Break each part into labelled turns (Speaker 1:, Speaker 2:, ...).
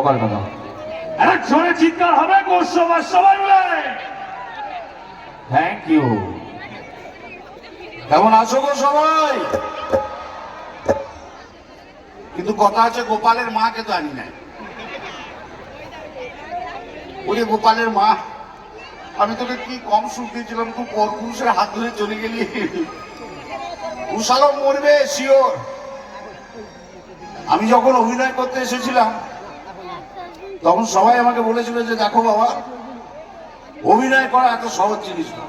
Speaker 1: গোপাল কথা
Speaker 2: এক জোরে চিৎকার হবে গোসবার সবাই মিলে।
Speaker 1: Thank you. কেমন আছো গো সবাই? কিন্তু কথা আছে, গোপালের মাকে তো আনি নাই। ওরে গোপালের মা, আমি তোকে কি কম সুখ দিয়েছিলাম, তুই পরপুরুষের হাত ধরে চলে গেলি। উষালো মরবে শিওর। আমি যখন অভিনয় করতে এসেছিলাম তখন সবাই আমাকে বলেছিল যে দেখো বাবা, অভিনয় করা এত সহজ জিনিস না।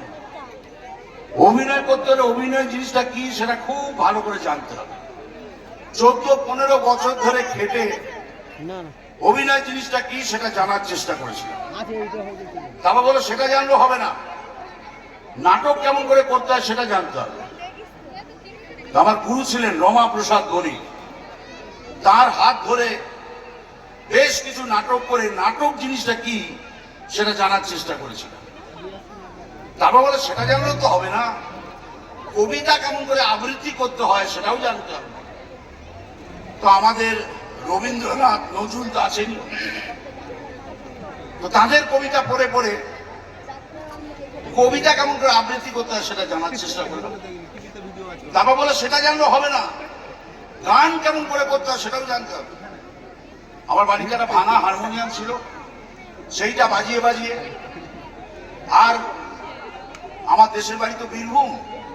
Speaker 1: অভিনয় করতে হলে অভিনয় জিনিসটা কি সেটা খুব ভালো করে জানতে হবে। 14-15 বছর ধরে খেটে অভিনয় জিনিসটা কি সেটা জানার চেষ্টা করেছিলাম। তারপর বলো সেটা জানলে হবে না, নাটক কেমন করে করতে হয় সেটা জানতে হবে। আমার গুরু ছিলেন রমা প্রসাদ গণি, তার হাত ধরে বেশ কিছু নাটক করে নাটক জিনিসটা কি সেটা জানার চেষ্টা করেছিলাম। তারপর বলে সেটা জানলেও তো হবে না, কবিতা কেমন করে আবৃত্তি করতে হয় সেটাও জানতে হবে। তো আমাদের রবীন্দ্রনাথ, নজরুল তো আছেনই, তো তাদের কবিতা পড়ে পড়ে কবিতা কেমন করে আবৃত্তি করতে হয় সেটা জানার চেষ্টা করলাম। তারপর বলে সেটা জানলেও হবে না, গান কেমন করে করতে হয় সেটাও জানতে হবে। আমার বাড়িতে একটা ভাঙা হারমোনিয়াম ছিল, সেইটা বাজিয়ে বাজিয়ে, আর আমার দেশের বাড়ি তো বীরভূম,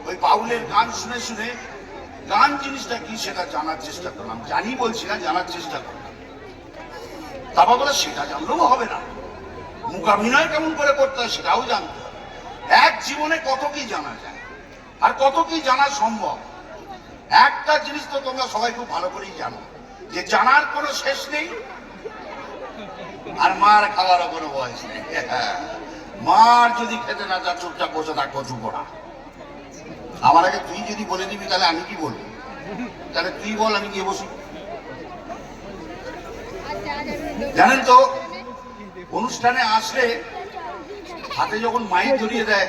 Speaker 1: ওই বাউলের গান শুনে শুনে গান জিনিসটা কি সেটা জানার চেষ্টা করলাম। জানি বলছি না, জানার চেষ্টা করলাম। তারপর বলে সেটা জানলেও হবে না, মূকাভিনয় কেমন করে করতে হয় সেটাও জানতে হবে। এক জীবনে কত কি জানা যায় আর কত কি জানা সম্ভব। একটা জিনিস তো তোমরা সবাই খুব ভালো করেই জানো, যে জানার কোনো শেষ নেই আর মার খাওয়ারও কোনো বয়স নেই। মার যদি খেতে না যা, চুপচাপ বসে থাক কচু পড়া। আমার আগে তুই যদি বলে দিবি তাহলে আমি কি বলবো? তাহলে তুই বল, আমি গিয়ে বসি। জানেন তো, অনুষ্ঠানে আসলে হাতে যখন মাইক ধরিয়ে দেয়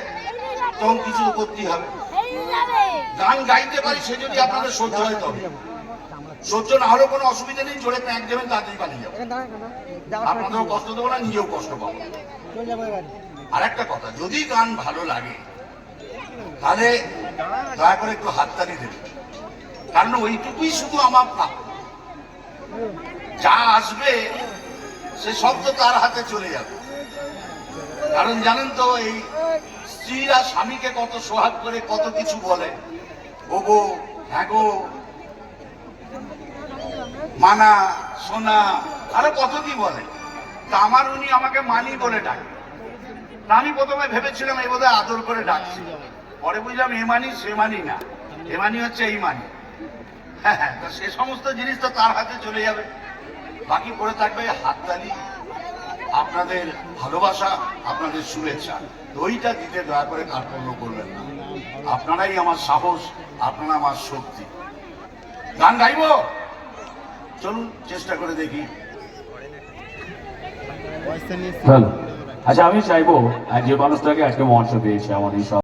Speaker 1: তখন কিছু করতেই হবে। গান গাইতে পারি সে যদি আপনাদের সহ্য হয়, তবে সহ্য না হলেও কোনো অসুবিধা নেই, জোরে প্যাঁক দেবেন, তাড়াতাড়ি পালিয়ে যাবে। আপনাদেরও কষ্ট দেবো না, নিজেও কষ্ট পাবো। আর একটা কথা, যদি গান ভালো লাগে তাহলে দয়া করে একটু হাততালি দেবেন, কারণ ওইটুকুই শুধু আমার প্রাপ্য। যা আসবে সে সব তো তার হাতে চলে যাবে। কারণ জানেন তো, এই স্ত্রীরা স্বামীকে কত সোহাগ করে কত কিছু বলে, ও গো, হ্যাঁ গো, মানা, সোনা, আরো কত কি বলে। তা আমার উনি আমাকে মানি বলে ডাকে। তা আমি প্রথমে ভেবেছিলাম এই বোধহয় আদর করে ডাকছি, পরে বুঝলাম এ মানি সে মানি না, এ মানি হচ্ছে এই মানি। হ্যাঁ হ্যাঁ, তা সে সমস্ত জিনিস তো তার হাতে চলে যাবে। বাকি পড়ে থাকবে হাততালি, আপনাদের ভালোবাসা, আপনাদের শুভেচ্ছা। ওইটা দিতে দয়া করে কার্পণ্য করবেন না। আপনারাই আমার সাহস, আপনারা আমার শক্তি। গান গাইব, চলুন চেষ্টা করে দেখি। আচ্ছা, আমি চাইবো যে মানুষটাকে আজকে মঞ্চ পেয়েছে আমাদের